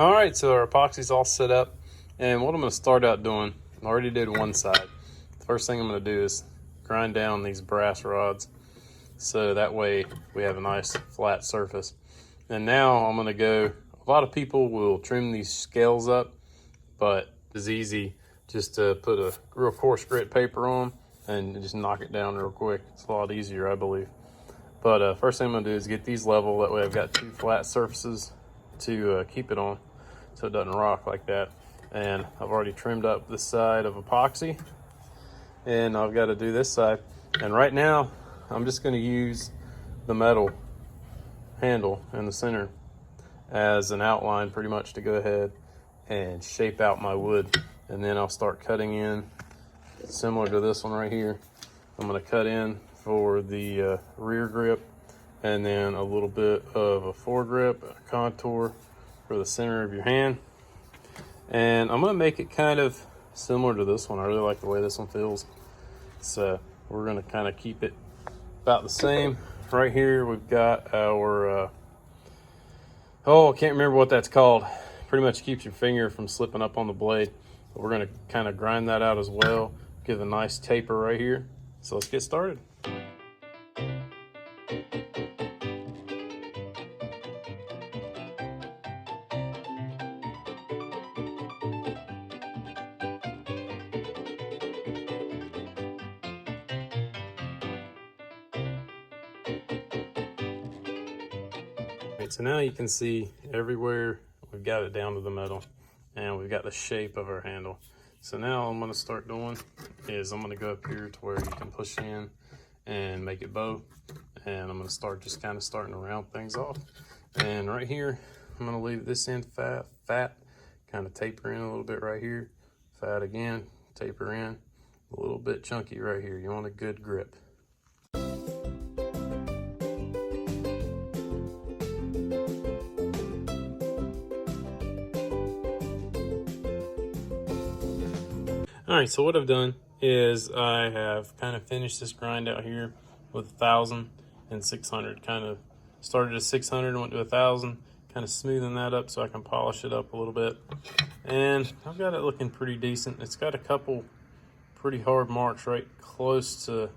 All right, so our epoxy's all set up, and what I'm going to start out doing, I already did one side. The first thing I'm going to do is grind down these brass rods, so that way we have a nice flat surface. And now I'm going to go, a lot of people will trim these scales up, but it's easy just to put a real coarse grit paper on and just knock it down real quick. It's a lot easier, I believe. But first thing I'm going to do is get these level, that way I've got two flat surfaces to keep it on so it doesn't rock like that. And I've already trimmed up this side of epoxy, and I've got to do this side. And right now I'm just going to use the metal handle in the center as an outline pretty much to go ahead and shape out my wood. And then I'll start cutting in similar to this one right here. I'm going to cut in for the rear grip, and then a little bit of a foregrip, a contour for the center of your hand. And I'm going to make it kind of similar to this one. I really like the way this one feels. So we're going to kind of keep it about the same. Right here we've got our, I can't remember what that's called. Pretty much keeps your finger from slipping up on the blade. But we're going to kind of grind that out as well. Give a nice taper right here. So let's get started. So now you can see everywhere we've got it down to the metal, and we've got the shape of our handle. So now I'm going to start doing is I'm going to go up here to where you can push in and make it bow, and I'm going to start just kind of starting to round things off. And right here I'm going to leave this end fat, kind of taper in a little bit right here, fat again, taper in, a little bit chunky right here. You want a good grip. All right, so what I've done is I have kind of finished this grind out here with 1,000 and 600. Kind of started at 600 and went to 1,000, kind of smoothing that up so I can polish it up a little bit. And I've got it looking pretty decent. It's got a couple pretty hard marks right close to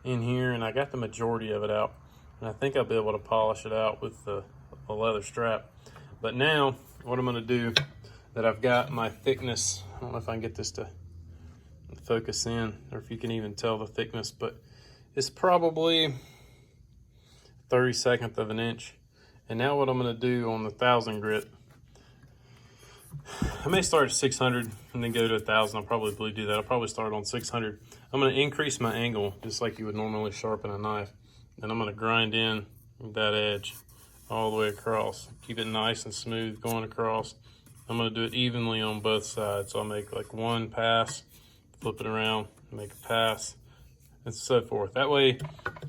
in here, and I got the majority of it out. And I think I'll be able to polish it out with the leather strap. But now what I'm going to do, that I've got my thickness, I don't know if I can get this to focus in or if you can even tell the thickness, but it's probably 1/32 of an inch. And now what I'm going to do on the 1,000 grit, I may start at 600 and then go to 1,000. I'll probably do that. I'll probably start on 600. I'm going to increase my angle just like you would normally sharpen a knife, and I'm going to grind in that edge all the way across. Keep it nice and smooth going across. I'm going to do it evenly on both sides. So I'll make like one pass, flip it around, make a pass, and so forth. That way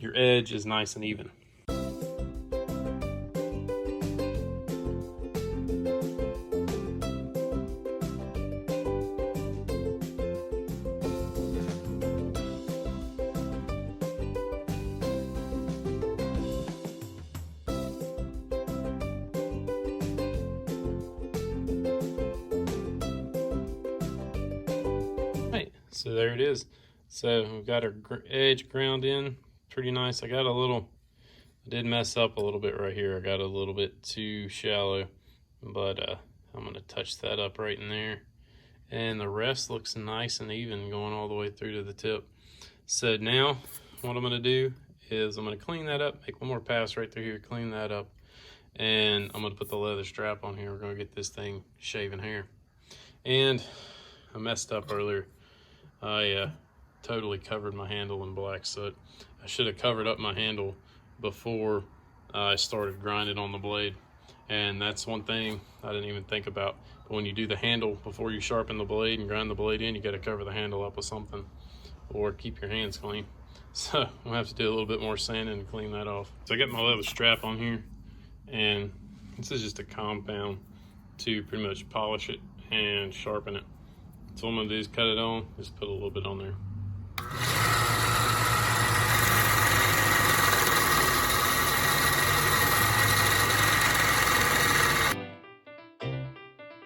your edge is nice and even. So there it is. So we've got our edge ground in pretty nice. I did mess up a little bit right here. I got a little bit too shallow, but I'm going to touch that up right in there. And the rest looks nice and even going all the way through to the tip. So now what I'm going to do is I'm going to clean that up, make one more pass right through here, clean that up. And I'm going to put the leather strap on here. We're going to get this thing shaving hair. And I messed up earlier. I totally covered my handle in black soot. I should have covered up my handle before I started grinding on the blade. And that's one thing I didn't even think about. But when you do the handle before you sharpen the blade and grind the blade in, you got to cover the handle up with something or keep your hands clean. So we'll have to do a little bit more sanding and clean that off. So I got my leather strap on here, and this is just a compound to pretty much polish it and sharpen it. So what I'm going to do is cut it on, just put a little bit on there.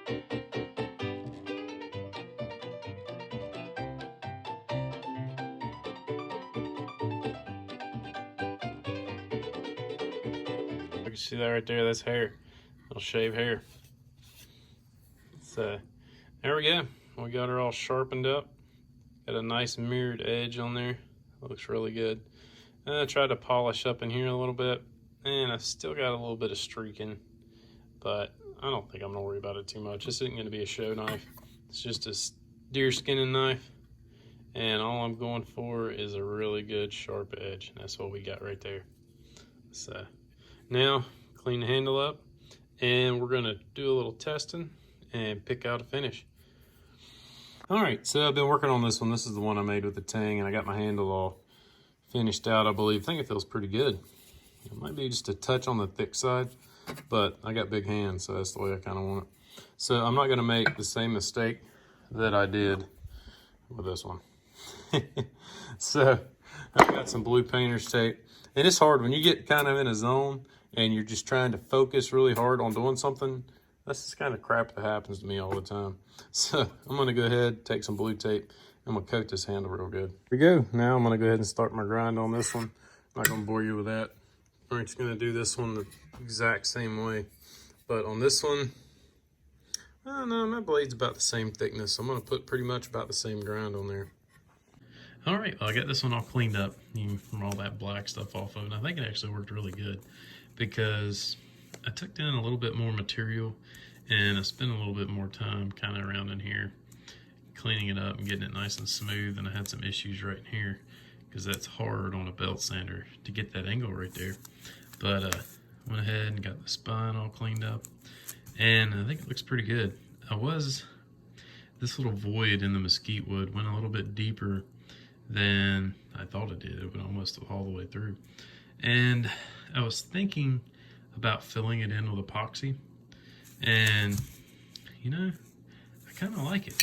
You can see that right there, that's hair. Little shave hair. So there we go. We got her all sharpened up. Got a nice mirrored edge on there. Looks really good. And I tried to polish up in here a little bit, and I still got a little bit of streaking, but I don't think I'm gonna worry about it too much. This isn't gonna be a show knife. It's just a deer skinning knife, and all I'm going for is a really good sharp edge. And that's what we got right there. So now clean the handle up, and we're gonna do a little testing and pick out a finish. All right, so I've been working on this one. This is the one I made with the tang, and I got my handle all finished out, I believe. I think it feels pretty good. It might be just a touch on the thick side, but I got big hands, so that's the way I kind of want it. So I'm not gonna make the same mistake that I did with this one. So I've got some blue painter's tape, and it's hard when you get kind of in a zone and you're just trying to focus really hard on doing something. That's just kind of crap that happens to me all the time. So I'm gonna go ahead, take some blue tape, I'm gonna coat this handle real good. Here we go. Now I'm gonna go ahead and start my grind on this one. I'm not gonna bore you with that. We're just gonna do this one the exact same way. But on this one, I don't know, my blade's about the same thickness. So I'm gonna put pretty much about the same grind on there. All right, well, I got this one all cleaned up from all that black stuff off of it. And I think it actually worked really good because I took in a little bit more material and I spent a little bit more time kind of around in here cleaning it up and getting it nice and smooth. And I had some issues right in here because that's hard on a belt sander to get that angle right there. But went ahead and got the spine all cleaned up, and I think it looks pretty good. This little void in the mesquite wood went a little bit deeper than I thought it did. It went almost all the way through. And I was thinking about filling it in with epoxy, and you know, I kind of like it.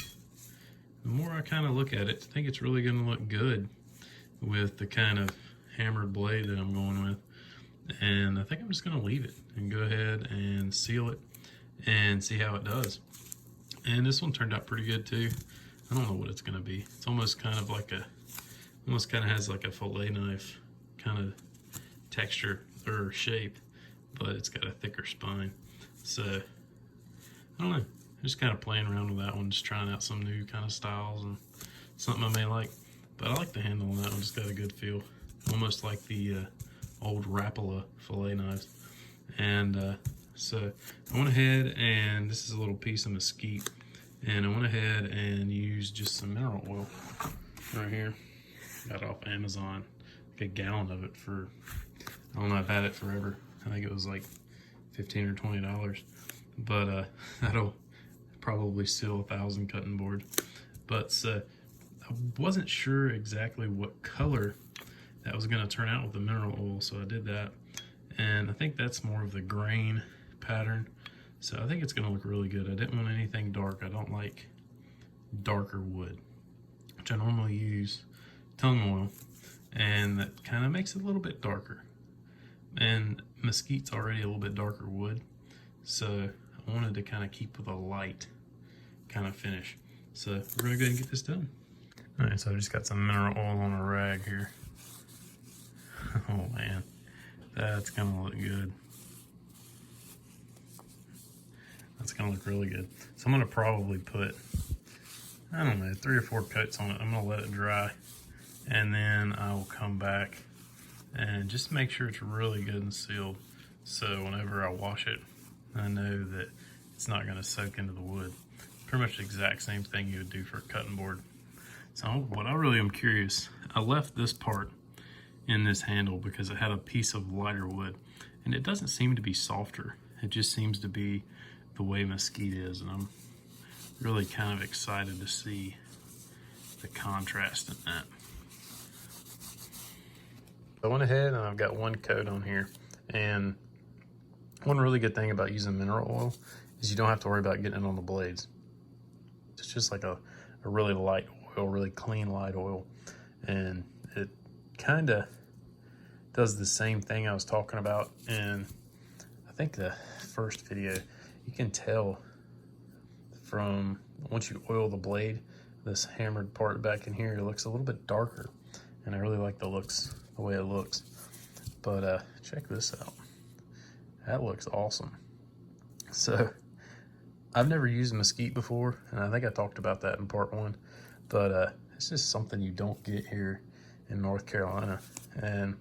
The more I kind of look at it, I think it's really going to look good with the kind of hammered blade that I'm going with. And I think I'm just going to leave it and go ahead and seal it and see how it does. And this one turned out pretty good too. I don't know what it's going to be. It's almost kind of like almost kind of has like a fillet knife kind of texture or shape, but it's got a thicker spine. So I don't know, just kind of playing around with that one, just trying out some new kind of styles and something I may like. But I like the handle on that one, just got a good feel, almost like the old Rapala fillet knives. And so I went ahead, and this is a little piece of mesquite, and I went ahead and used just some mineral oil right here. Got it off Amazon, like a gallon of it for, I don't know, I've had it forever. I think it was like $15 or $20, but that'll probably seal 1,000 cutting boards. But I wasn't sure exactly what color that was going to turn out with the mineral oil, so I did that. And I think that's more of the grain pattern, so I think it's going to look really good. I didn't want anything dark. I don't like darker wood, which I normally use tung oil, and that kind of makes it a little bit darker. And mesquite's already a little bit darker wood, so I wanted to kind of keep with a light kind of finish. So we're going to go ahead and get this done. All right, so I just got some mineral oil on a rag here. Oh man, that's gonna look good. That's gonna look really good. So I'm gonna probably put, I don't know, 3 or 4 coats on it. I'm gonna let it dry, and then I will come back and just make sure it's really good and sealed. So whenever I wash it, I know that it's not gonna soak into the wood. Pretty much the exact same thing you would do for a cutting board. So what I really am curious, I left this part in this handle because it had a piece of lighter wood, and it doesn't seem to be softer. It just seems to be the way mesquite is, and I'm really kind of excited to see the contrast in that. I went ahead and I've got 1 coat on here, and one really good thing about using mineral oil is you don't have to worry about getting it on the blades. It's just like a really light oil, really clean light oil, and it kind of does the same thing I was talking about in, I think, the first video. You can tell from once you oil the blade, this hammered part back in here looks a little bit darker, and I really like the way it looks. But check this out. That looks awesome. So I've never used mesquite before, and I think I talked about that in part 1, but it's just something you don't get here in North Carolina. And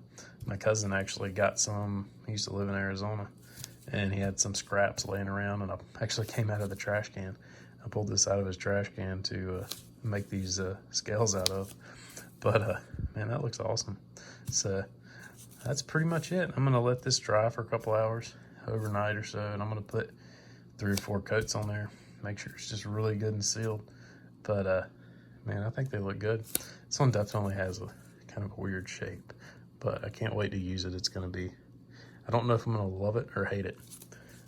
my cousin actually got some. He used to live in Arizona, and he had some scraps laying around, and I actually came out of the trash can. I pulled this out of his trash can to make these scales out of. But man, that looks awesome. So that's pretty much it. I'm gonna let this dry for a couple hours, overnight or so, and I'm gonna put 3 or 4 coats on there, make sure it's just really good and sealed. But man, I think they look good. This one definitely has a kind of a weird shape, but I can't wait to use it. It's gonna be, I don't know if I'm gonna love it or hate it,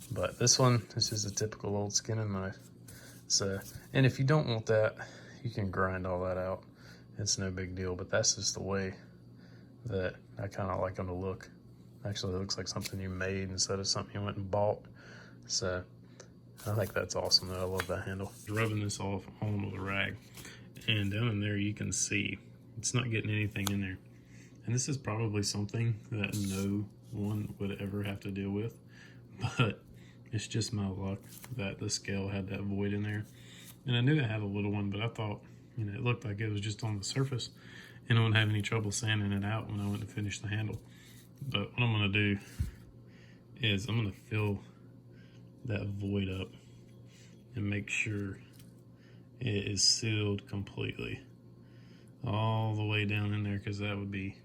but this is a typical old skinning knife. So, and if you don't want that, you can grind all that out. It's no big deal, but that's just the way that I kind of like them to look. Actually, it looks like something you made instead of something you went and bought. So I think that's awesome. I love that handle. Rubbing this off on with a rag, and down in there you can see it's not getting anything in there. And this is probably something that no one would ever have to deal with, but it's just my luck that the scale had that void in there. And I knew it had a little one, but I thought, you know, it looked like it was just on the surface, and I wouldn't have any trouble sanding it out when I went to finish the handle. But what I'm gonna do is I'm gonna fill that void up and make sure it is sealed completely all the way down in there, because that would be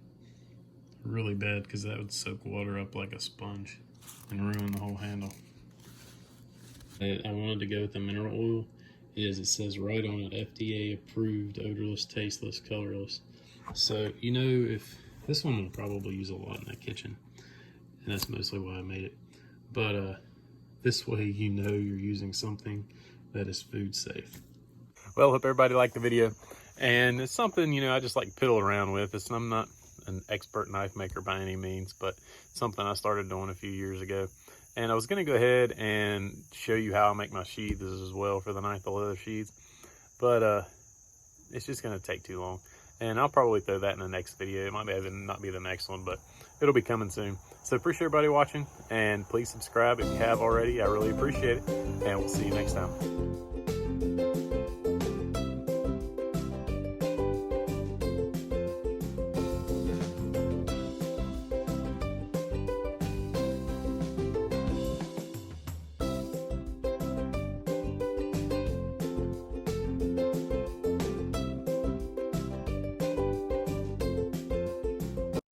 really bad, because that would soak water up like a sponge and ruin the whole handle. I wanted to go with the mineral oil. It says right on it, FDA approved, odorless, tasteless, colorless. So, you know, if this one will probably use a lot in that kitchen, and that's mostly why I made it. But this way, you know, you're using something that is food safe. Well, hope everybody liked the video, and it's something, you know, I just like to piddle around with. I'm not an expert knife maker by any means, but something I started doing a few years ago. And I was going to go ahead and show you how I make my sheaths as well for the knife, the leather sheaths, but it's just going to take too long, and I'll probably throw that in the next video. It might not be the next one, but it'll be coming soon. So appreciate everybody watching, and please subscribe if you have already. I really appreciate it, and we'll see you next time.